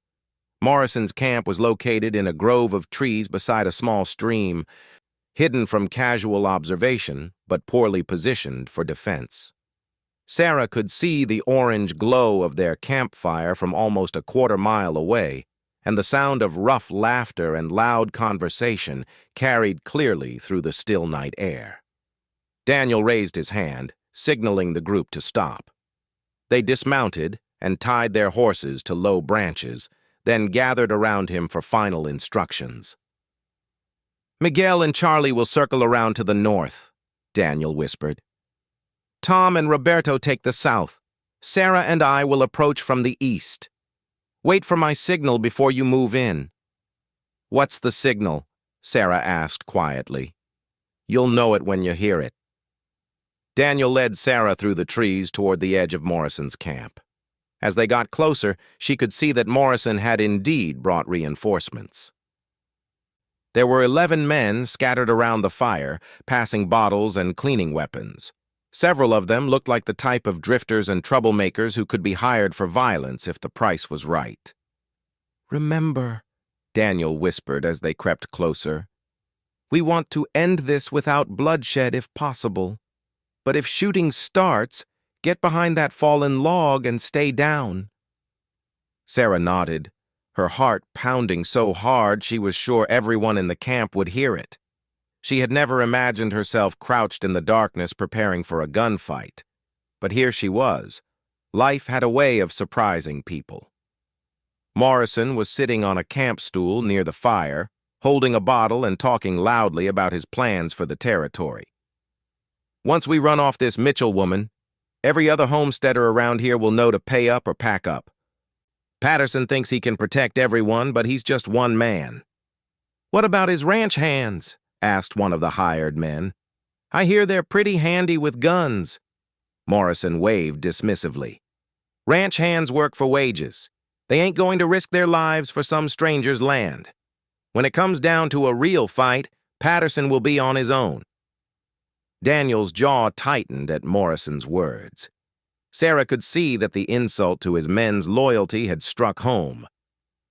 Morrison's camp was located in a grove of trees beside a small stream, hidden from casual observation, but poorly positioned for defense. Sarah could see the orange glow of their campfire from almost a quarter-mile away, and the sound of rough laughter and loud conversation carried clearly through the still night air. Daniel raised his hand, signaling the group to stop. They dismounted and tied their horses to low branches, then gathered around him for final instructions. "Miguel and Charlie will circle around to the north," Daniel whispered. "Tom and Roberto take the south. Sarah and I will approach from the east. Wait for my signal before you move in." "What's the signal?" Sarah asked quietly. "You'll know it when you hear it." Daniel led Sarah through the trees toward the edge of Morrison's camp. As they got closer, she could see that Morrison had indeed brought reinforcements. There were 11 men scattered around the fire, passing bottles and cleaning weapons. Several of them looked like the type of drifters and troublemakers who could be hired for violence if the price was right. "Remember," Daniel whispered as they crept closer, "we want to end this without bloodshed if possible. But if shooting starts, get behind that fallen log and stay down." Sarah nodded, her heart pounding so hard she was sure everyone in the camp would hear it. She had never imagined herself crouched in the darkness preparing for a gunfight. But here she was. Life had a way of surprising people. Morrison was sitting on a camp stool near the fire, holding a bottle and talking loudly about his plans for the territory. "Once we run off this Mitchell woman, every other homesteader around here will know to pay up or pack up. Patterson thinks he can protect everyone, but he's just one man." "What about his ranch hands?" asked one of the hired men. "I hear they're pretty handy with guns." Morrison waved dismissively. "Ranch hands work for wages. They ain't going to risk their lives for some stranger's land. When it comes down to a real fight, Patterson will be on his own." Daniel's jaw tightened at Morrison's words. Sarah could see that the insult to his men's loyalty had struck home.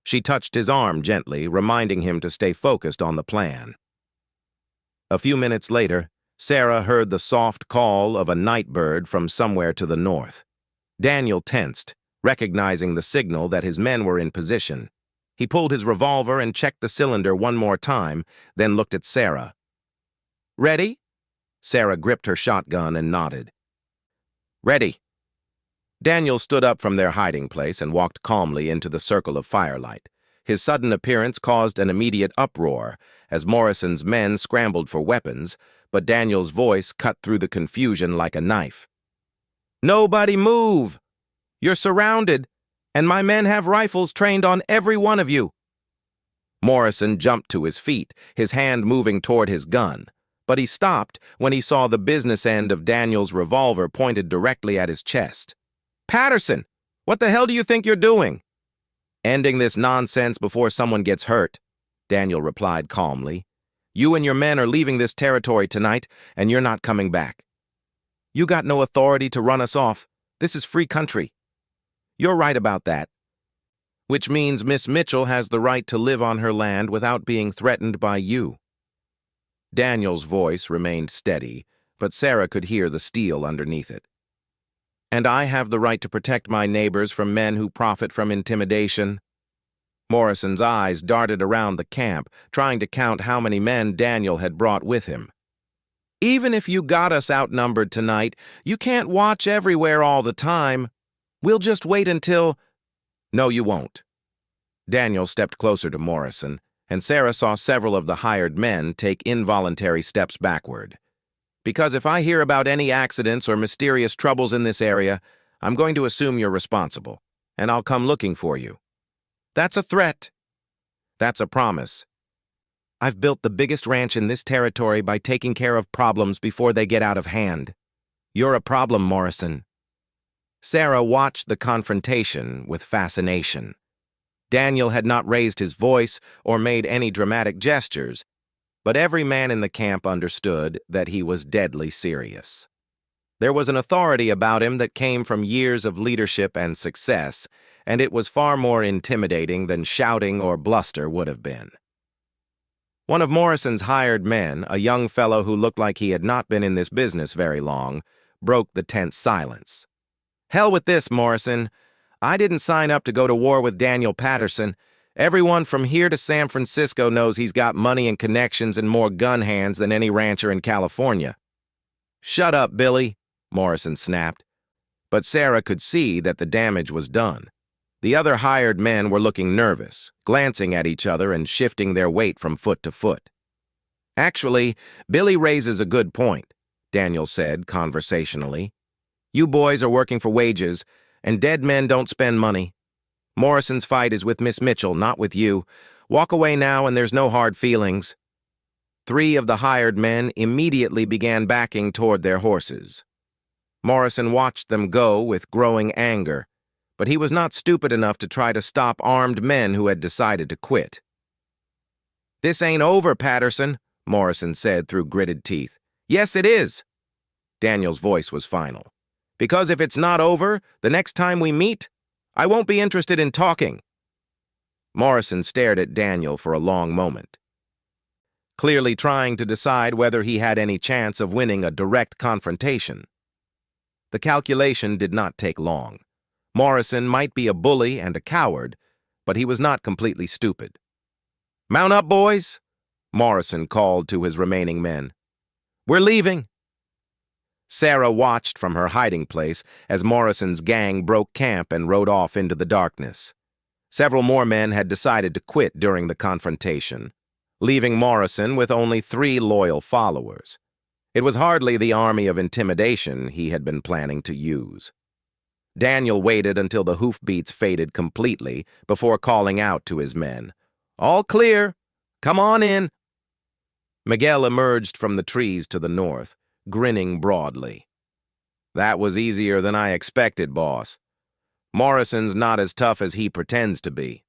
She touched his arm gently, reminding him to stay focused on the plan. A few minutes later, Sarah heard the soft call of a night bird from somewhere to the north. Daniel tensed, recognizing the signal that his men were in position. He pulled his revolver and checked the cylinder one more time, then looked at Sarah. "Ready?" Sarah gripped her shotgun and nodded. "Ready." Daniel stood up from their hiding place and walked calmly into the circle of firelight. His sudden appearance caused an immediate uproar as Morrison's men scrambled for weapons, but Daniel's voice cut through the confusion like a knife. "Nobody move! You're surrounded, and my men have rifles trained on every one of you." Morrison jumped to his feet, his hand moving toward his gun, but he stopped when he saw the business end of Daniel's revolver pointed directly at his chest. "Patterson, what the hell do you think you're doing?" "Ending this nonsense before someone gets hurt," Daniel replied calmly. "You and your men are leaving this territory tonight, and you're not coming back. You got no authority to run us off. This is free country." "You're right about that. Which means Miss Mitchell has the right to live on her land without being threatened by you." Daniel's voice remained steady, but Sarah could hear the steel underneath it. "And I have the right to protect my neighbors from men who profit from intimidation." Morrison's eyes darted around the camp, trying to count how many men Daniel had brought with him. "Even if you got us outnumbered tonight, you can't watch everywhere all the time. We'll just wait until—" "No, you won't." Daniel stepped closer to Morrison, and Sarah saw several of the hired men take involuntary steps backward. "Because if I hear about any accidents or mysterious troubles in this area, I'm going to assume you're responsible, and I'll come looking for you." "That's a threat." "That's a promise. I've built the biggest ranch in this territory by taking care of problems before they get out of hand. You're a problem, Morrison." Sarah watched the confrontation with fascination. Daniel had not raised his voice or made any dramatic gestures, but every man in the camp understood that he was deadly serious. There was an authority about him that came from years of leadership and success, and it was far more intimidating than shouting or bluster would have been. One of Morrison's hired men, a young fellow who looked like he had not been in this business very long, broke the tense silence. "Hell with this, Morrison. I didn't sign up to go to war with Daniel Patterson. Everyone from here to San Francisco knows he's got money and connections and more gun hands than any rancher in California." "Shut up, Billy," Morrison snapped. But Sarah could see that the damage was done. The other hired men were looking nervous, glancing at each other and shifting their weight from foot to foot. "Actually, Billy raises a good point," Daniel said conversationally. "You boys are working for wages, and dead men don't spend money. Morrison's fight is with Miss Mitchell, not with you. Walk away now and there's no hard feelings." 3 of the hired men immediately began backing toward their horses. Morrison watched them go with growing anger, but he was not stupid enough to try to stop armed men who had decided to quit. "This ain't over, Patterson," Morrison said through gritted teeth. "Yes, it is." Daniel's voice was final. "Because if it's not over, the next time we meet, I won't be interested in talking." Morrison stared at Daniel for a long moment, clearly trying to decide whether he had any chance of winning a direct confrontation. The calculation did not take long. Morrison might be a bully and a coward, but he was not completely stupid. "Mount up, boys," Morrison called to his remaining men. "We're leaving." Sarah watched from her hiding place as Morrison's gang broke camp and rode off into the darkness. Several more men had decided to quit during the confrontation, leaving Morrison with only 3 loyal followers. It was hardly the army of intimidation he had been planning to use. Daniel waited until the hoofbeats faded completely before calling out to his men. "All clear. Come on in." Miguel emerged from the trees to the north, grinning broadly. "That was easier than I expected, boss. Morrison's not as tough as he pretends to be."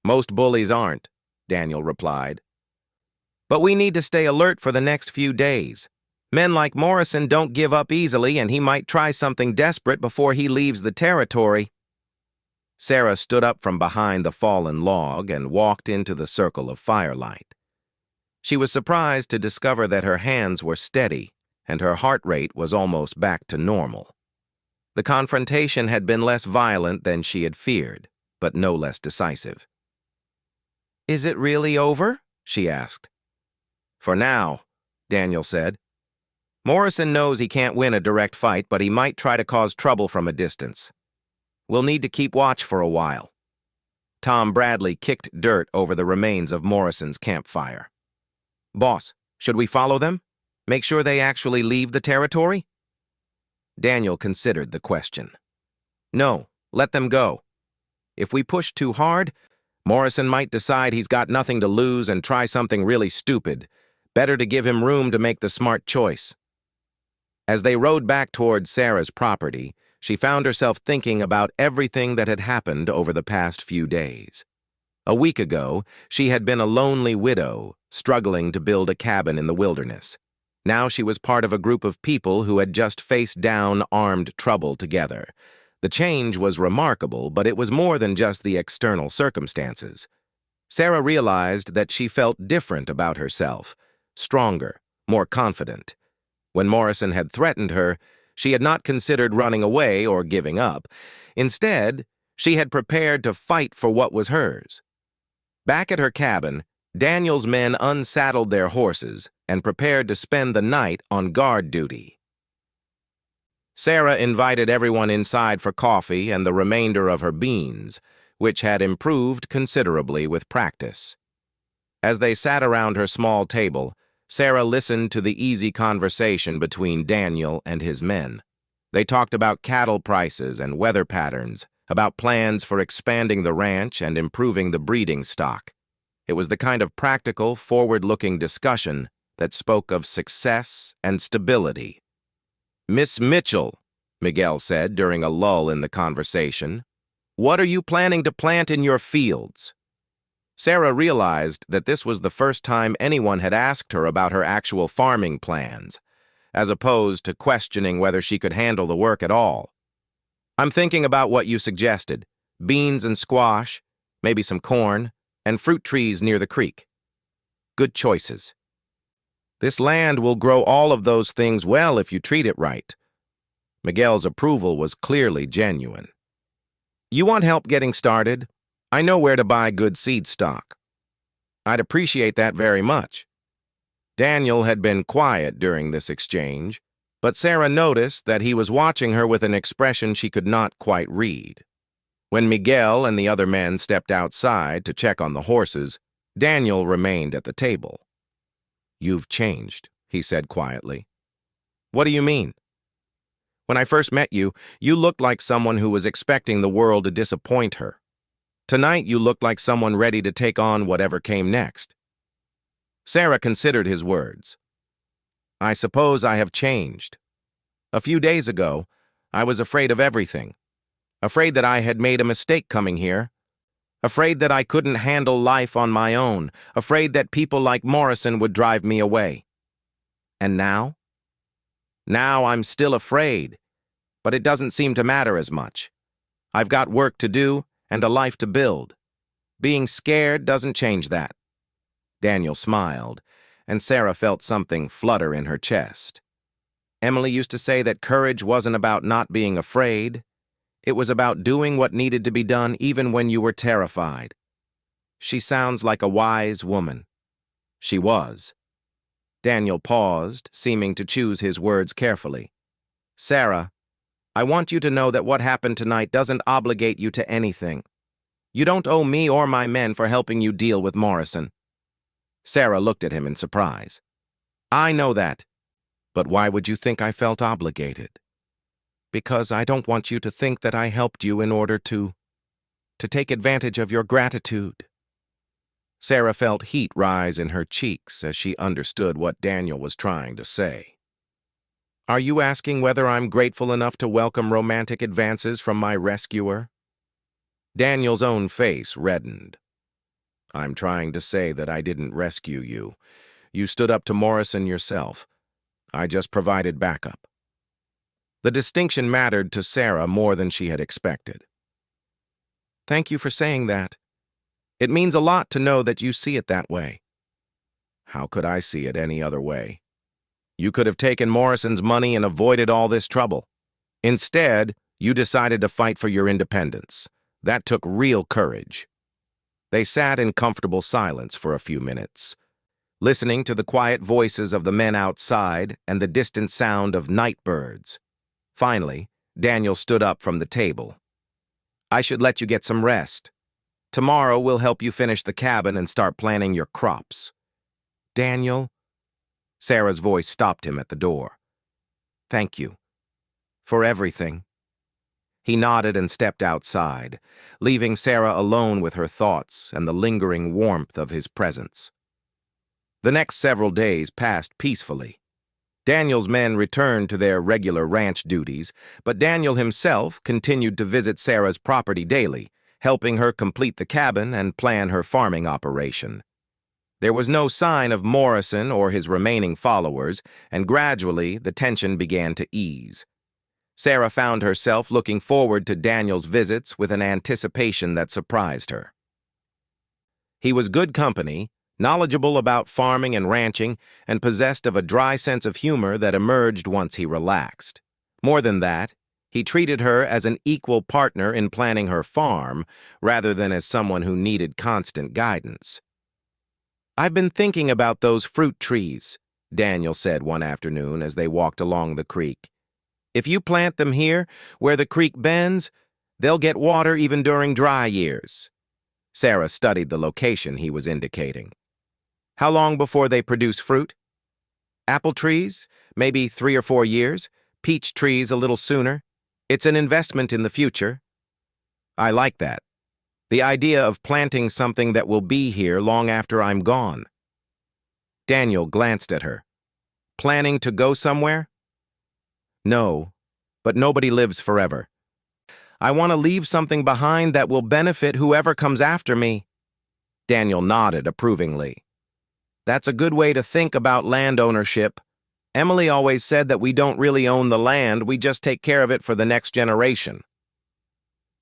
"Most bullies aren't," Daniel replied. "But we need to stay alert for the next few days. Men like Morrison don't give up easily, and he might try something desperate before he leaves the territory." Sarah stood up from behind the fallen log and walked into the circle of firelight. She was surprised to discover that her hands were steady and her heart rate was almost back to normal. The confrontation had been less violent than she had feared, but no less decisive. "Is it really over?" she asked. "For now," Daniel said. "Morrison knows he can't win a direct fight, but he might try to cause trouble from a distance. We'll need to keep watch for a while." Tom Bradley kicked dirt over the remains of Morrison's campfire. "Boss, should we follow them? Make sure they actually leave the territory?" Daniel considered the question. "No, let them go. If we push too hard, Morrison might decide he's got nothing to lose and try something really stupid. Better to give him room to make the smart choice." As they rode back toward Sarah's property, she found herself thinking about everything that had happened over the past few days. A week ago, she had been a lonely widow, struggling to build a cabin in the wilderness. Now she was part of a group of people who had just faced down armed trouble together. The change was remarkable, but it was more than just the external circumstances. Sarah realized that she felt different about herself, stronger, more confident. When Morrison had threatened her, she had not considered running away or giving up. Instead, she had prepared to fight for what was hers. Back at her cabin, Daniel's men unsaddled their horses and prepared to spend the night on guard duty. Sarah invited everyone inside for coffee and the remainder of her beans, which had improved considerably with practice. As they sat around her small table, Sarah listened to the easy conversation between Daniel and his men. They talked about cattle prices and weather patterns, about plans for expanding the ranch and improving the breeding stock. It was the kind of practical, forward-looking discussion that spoke of success and stability. "Miss Mitchell," Miguel said during a lull in the conversation, "what are you planning to plant in your fields?" Sarah realized that this was the first time anyone had asked her about her actual farming plans, as opposed to questioning whether she could handle the work at all. "I'm thinking about what you suggested, beans and squash, maybe some corn, and fruit trees near the creek. Good choices. This land will grow all of those things well if you treat it right." Miguel's approval was clearly genuine. "You want help getting started? I know where to buy good seed stock." "I'd appreciate that very much." Daniel had been quiet during this exchange, but Sarah noticed that he was watching her with an expression she could not quite read. When Miguel and the other men stepped outside to check on the horses, Daniel remained at the table. "You've changed," he said quietly. "What do you mean?" "When I first met you, you looked like someone who was expecting the world to disappoint her. Tonight, you looked like someone ready to take on whatever came next." Sarah considered his words. "I suppose I have changed." A few days ago, I was afraid of everything. Afraid that I had made a mistake coming here. Afraid that I couldn't handle life on my own. Afraid that people like Morrison would drive me away. And now? Now I'm still afraid, but it doesn't seem to matter as much. I've got work to do and a life to build. Being scared doesn't change that. Daniel smiled, and Sarah felt something flutter in her chest. Emily used to say that courage wasn't about not being afraid. It was about doing what needed to be done even when you were terrified. She sounds like a wise woman. She was. Daniel paused, seeming to choose his words carefully. Sarah, I want you to know that what happened tonight doesn't obligate you to anything. You don't owe me or my men for helping you deal with Morrison. Sarah looked at him in surprise. I know that. But why would you think I felt obligated? Because I don't want you to think that I helped you in order to take advantage of your gratitude. Sarah felt heat rise in her cheeks as she understood what Daniel was trying to say. Are you asking whether I'm grateful enough to welcome romantic advances from my rescuer? Daniel's own face reddened. I'm trying to say that I didn't rescue you. You stood up to Morrison yourself. I just provided backup. The distinction mattered to Sarah more than she had expected. Thank you for saying that. It means a lot to know that you see it that way. How could I see it any other way? You could have taken Morrison's money and avoided all this trouble. Instead, you decided to fight for your independence. That took real courage. They sat in comfortable silence for a few minutes, listening to the quiet voices of the men outside and the distant sound of night birds. Finally, Daniel stood up from the table. I should let you get some rest. Tomorrow we'll help you finish the cabin and start planting your crops. Daniel? Sarah's voice stopped him at the door. Thank you. For everything. He nodded and stepped outside, leaving Sarah alone with her thoughts and the lingering warmth of his presence. The next several days passed peacefully. Daniel's men returned to their regular ranch duties, but Daniel himself continued to visit Sarah's property daily, helping her complete the cabin and plan her farming operation. There was no sign of Morrison or his remaining followers, and gradually the tension began to ease. Sarah found herself looking forward to Daniel's visits with an anticipation that surprised her. He was good company, knowledgeable about farming and ranching, and possessed of a dry sense of humor that emerged once he relaxed. More than that, he treated her as an equal partner in planning her farm, rather than as someone who needed constant guidance. I've been thinking about those fruit trees, Daniel said one afternoon as they walked along the creek. If you plant them here, where the creek bends, they'll get water even during dry years. Sarah studied the location he was indicating. How long before they produce fruit? Apple trees, maybe 3 or 4 years. Peach trees a little sooner. It's an investment in the future. I like that. The idea of planting something that will be here long after I'm gone. Daniel glanced at her. Planning to go somewhere? No, but nobody lives forever. I want to leave something behind that will benefit whoever comes after me. Daniel nodded approvingly. That's a good way to think about land ownership. Emily always said that we don't really own the land, we just take care of it for the next generation.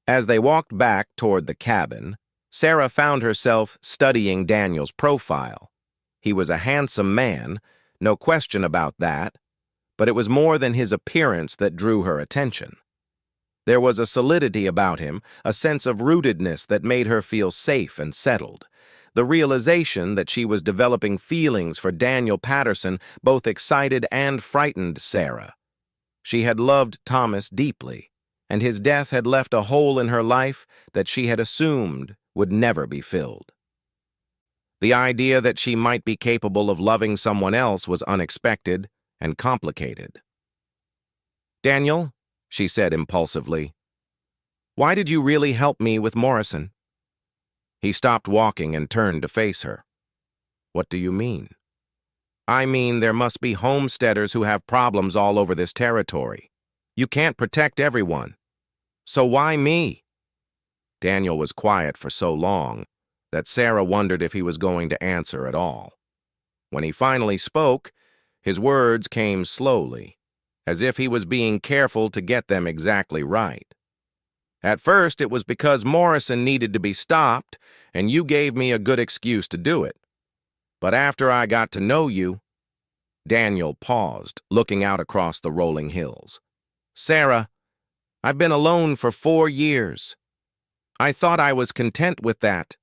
As they walked back toward the cabin, Sarah found herself studying Daniel's profile. He was a handsome man, no question about that, but it was more than his appearance that drew her attention. There was a solidity about him, a sense of rootedness that made her feel safe and settled. The realization that she was developing feelings for Daniel Patterson both excited and frightened Sarah. She had loved Thomas deeply, and his death had left a hole in her life that she had assumed would never be filled. The idea that she might be capable of loving someone else was unexpected and complicated. Daniel, she said impulsively, why did you really help me with Morrison? He stopped walking and turned to face her. What do you mean? I mean, there must be homesteaders who have problems all over this territory. You can't protect everyone. So why me? Daniel was quiet for so long that Sarah wondered if he was going to answer at all. When he finally spoke, his words came slowly, as if he was being careful to get them exactly right. At first, it was because Morrison needed to be stopped, and you gave me a good excuse to do it. But after I got to know you— Daniel paused, looking out across the rolling hills. Sarah, I've been alone for 4 years. I thought I was content with that.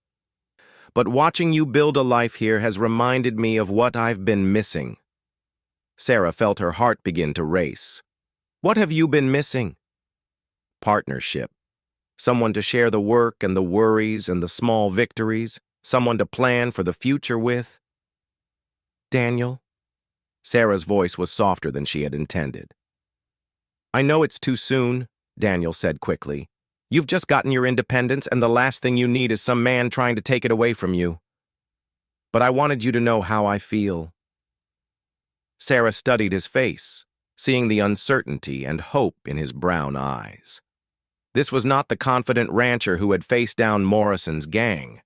But watching you build a life here has reminded me of what I've been missing. Sarah felt her heart begin to race. What have you been missing? Partnership. Someone to share the work and the worries and the small victories. Someone to plan for the future with. Daniel? Sarah's voice was softer than she had intended. I know it's too soon, Daniel said quickly. You've just gotten your independence, and the last thing you need is some man trying to take it away from you. But I wanted you to know how I feel. Sarah studied his face, seeing the uncertainty and hope in his brown eyes. This was not the confident rancher who had faced down Morrison's gang.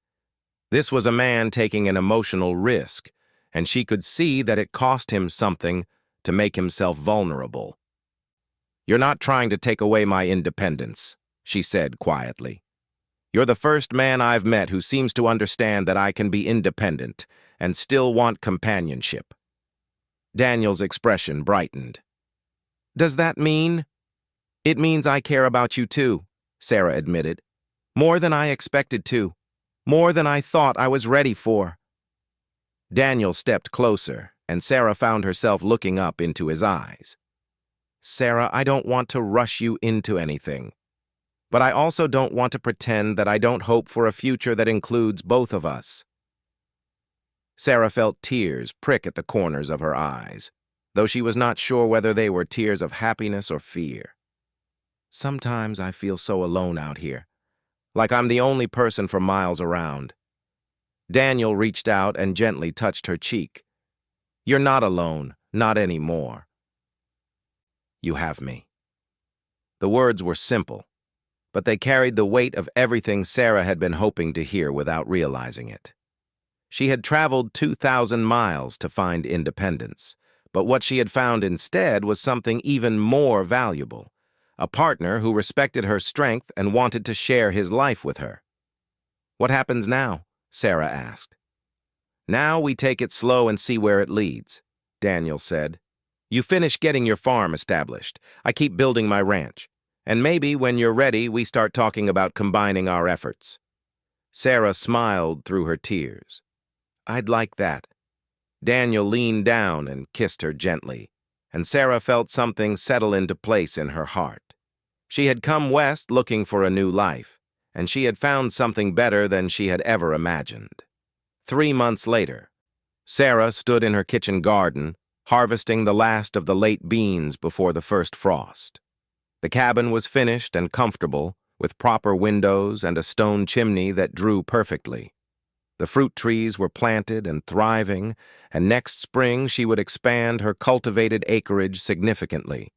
This was a man taking an emotional risk, and she could see that it cost him something to make himself vulnerable. You're not trying to take away my independence, she said quietly. You're the first man I've met who seems to understand that I can be independent and still want companionship. Daniel's expression brightened. Does that mean? It means I care about you too, Sarah admitted. More than I expected to. More than I thought I was ready for. Daniel stepped closer, and Sarah found herself looking up into his eyes. Sarah, I don't want to rush you into anything. But I also don't want to pretend that I don't hope for a future that includes both of us. Sarah felt tears prick at the corners of her eyes, though she was not sure whether they were tears of happiness or fear. Sometimes I feel so alone out here, like I'm the only person for miles around. Daniel reached out and gently touched her cheek. You're not alone, not anymore. You have me. The words were simple, but they carried the weight of everything Sarah had been hoping to hear without realizing it. She had traveled 2,000 miles to find independence, but what she had found instead was something even more valuable, a partner who respected her strength and wanted to share his life with her. What happens now? Sarah asked. Now we take it slow and see where it leads, Daniel said. You finish getting your farm established. I keep building my ranch. And maybe when you're ready, we start talking about combining our efforts. Sarah smiled through her tears. I'd like that. Daniel leaned down and kissed her gently, and Sarah felt something settle into place in her heart. She had come west looking for a new life, and she had found something better than she had ever imagined. 3 months later, Sarah stood in her kitchen garden, harvesting the last of the late beans before the first frost. The cabin was finished and comfortable, with proper windows and a stone chimney that drew perfectly. The fruit trees were planted and thriving, and next spring she would expand her cultivated acreage significantly.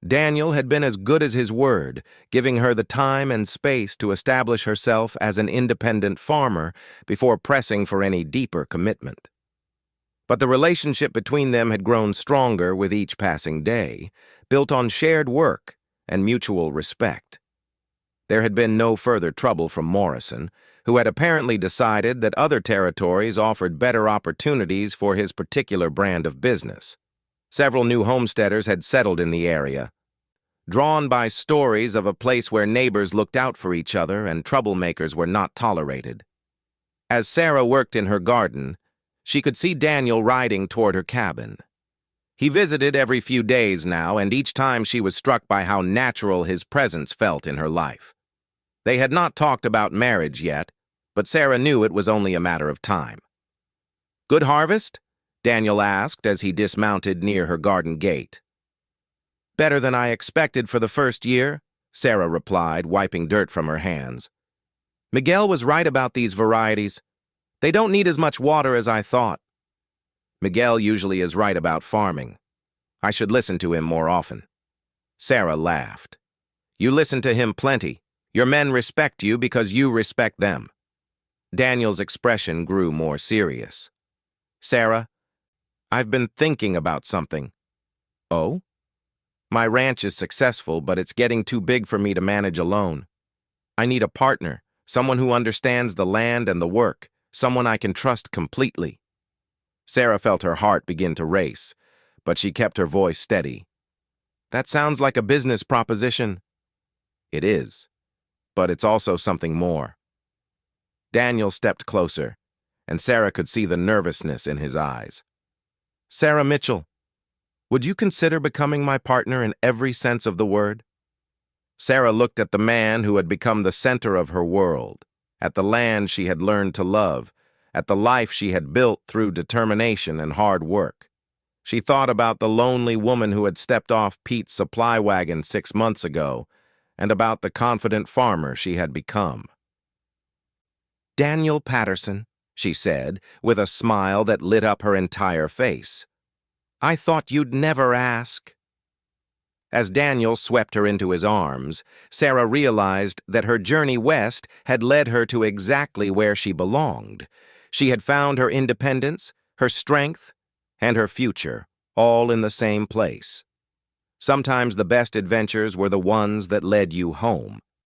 Daniel had been as good as his word, giving her the time and space to establish herself as an independent farmer before pressing for any deeper commitment. But the relationship between them had grown stronger with each passing day, built on shared work and mutual respect. There had been no further trouble from Morrison, who had apparently decided that other territories offered better opportunities for his particular brand of business. Several new homesteaders had settled in the area, drawn by stories of a place where neighbors looked out for each other and troublemakers were not tolerated. As Sarah worked in her garden, she could see Daniel riding toward her cabin. He visited every few days now, and each time she was struck by how natural his presence felt in her life. They had not talked about marriage yet, but Sarah knew it was only a matter of time. Good harvest? Daniel asked as he dismounted near her garden gate. Better than I expected for the first year, Sarah replied, wiping dirt from her hands. Miguel was right about these varieties. They don't need as much water as I thought. Miguel usually is right about farming. I should listen to him more often. Sarah laughed. You listen to him plenty. Your men respect you because you respect them. Daniel's expression grew more serious. Sarah, I've been thinking about something. Oh? My ranch is successful, but it's getting too big for me to manage alone. I need a partner, someone who understands the land and the work, someone I can trust completely. Sarah felt her heart begin to race, but she kept her voice steady. That sounds like a business proposition. It is, but it's also something more. Daniel stepped closer, and Sarah could see the nervousness in his eyes. Sarah Mitchell, would you consider becoming my partner in every sense of the word? Sarah looked at the man who had become the center of her world, at the land she had learned to love, at the life she had built through determination and hard work. She thought about the lonely woman who had stepped off Pete's supply wagon 6 months ago, and about the confident farmer she had become. Daniel Patterson, she said, with a smile that lit up her entire face. I thought you'd never ask. As Daniel swept her into his arms, Sarah realized that her journey west had led her to exactly where she belonged. She had found her independence, her strength, and her future, all in the same place. Sometimes the best adventures were the ones that led you home.